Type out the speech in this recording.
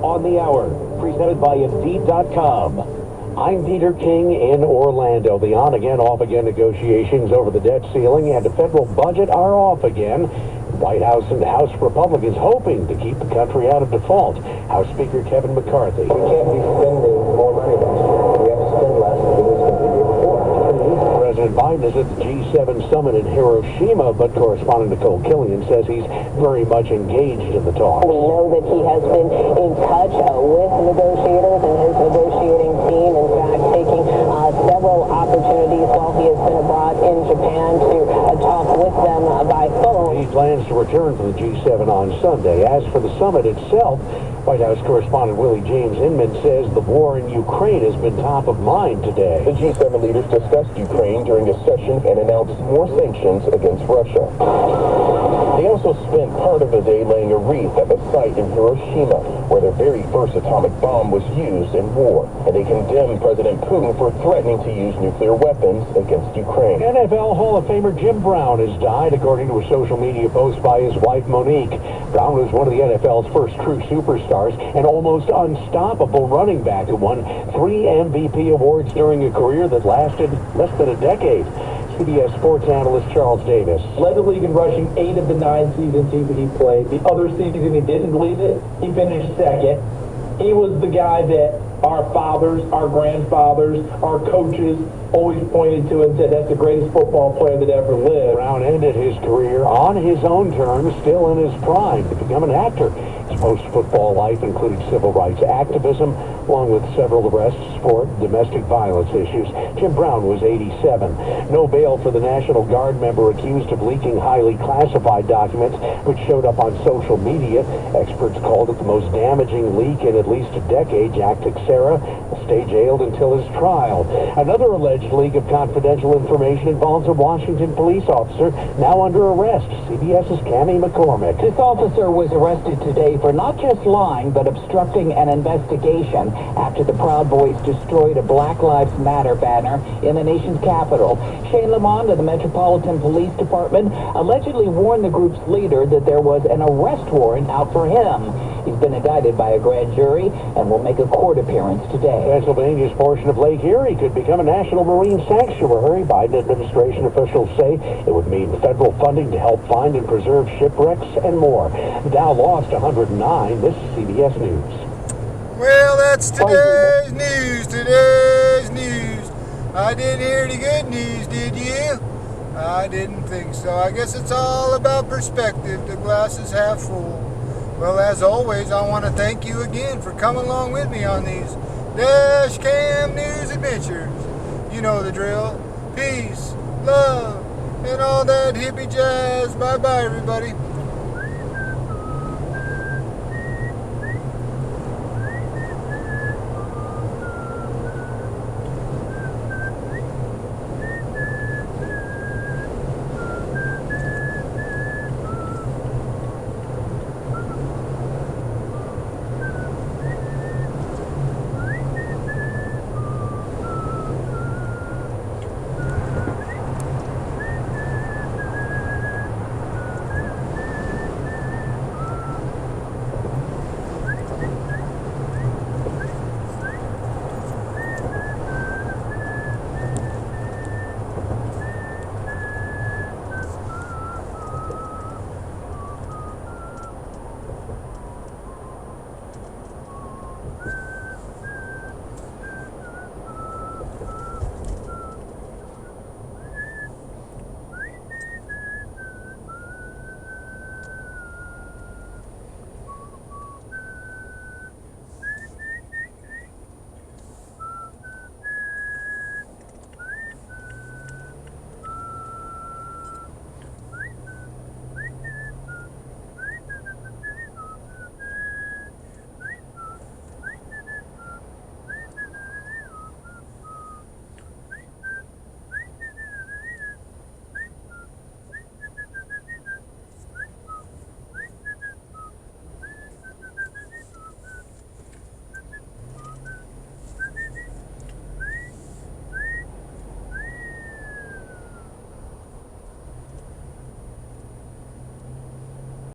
on the Hour, presented by Indeed.com. I'm Peter King in Orlando. The on-again, off-again negotiations over the debt ceiling and the federal budget are off again. White House and House Republicans hoping to keep the country out of default. House Speaker Kevin McCarthy. We can't be spending more money next year. We have to spend less than we spent the year before. President Biden is at the G7 summit in Hiroshima, but correspondent Nicole Killian says he's very much engaged in the talks. We know that he has been in touch with negotiators and his negotiating team, in fact, taking several opportunities while he has been abroad in Japan to talk with them by phone. He plans to return from the G7 on Sunday. As for the summit itself, White House correspondent Willie James Inman says the war in Ukraine has been top of mind today. The G7 leaders discussed Ukraine during a session and announced more sanctions against Russia. They also spent part of the day laying a wreath at the site in Hiroshima, where the very first atomic bomb was used in war. And they condemned President Putin for threatening to use nuclear weapons against Ukraine. NFL Hall of Famer Jim Brown has died, according to a social media post by his wife Monique. Brown was one of the NFL's first true superstars, an almost unstoppable running back who won 3 MVP awards during a career that lasted less than a decade. CBS sports analyst Charles Davis. Led the league in rushing 8 of the 9 seasons he played. The other season he didn't lead it, he finished second. He was the guy that our fathers, our grandfathers, our coaches always pointed to and said that's the greatest football player that ever lived. Brown ended his career on his own terms, still in his prime, to become an actor. His post-football life included civil rights activism, along with several arrests for domestic violence issues. Jim Brown was 87. No bail for the National Guard member accused of leaking highly classified documents, which showed up on social media. Experts called it the most damaging leak in at least a decade. Jack Teixeira will stay jailed until his trial. Another alleged leak of confidential information involves a Washington police officer now under arrest. CBS's Cammie McCormick. This officer was arrested today for not just lying, but obstructing an investigation after the Proud Boys destroyed a Black Lives Matter banner in the nation's capital. Shane Lamont of the Metropolitan Police Department allegedly warned the group's leader that there was an arrest warrant out for him. He's been indicted by a grand jury and will make a court appearance today. Pennsylvania's portion of Lake Erie could become a national marine sanctuary. Biden administration officials say it would mean federal funding to help find and preserve shipwrecks and more. The Dow lost 109. This is CBS News. Well, that's today's news. Today's news. I didn't hear any good news, did you? I didn't think so. I guess it's all about perspective. The glass is half full. Well, as always, I want to thank you again for coming along with me on these Dash Cam News adventures. You know the drill. Peace, love, and all that hippie jazz. Bye-bye, everybody.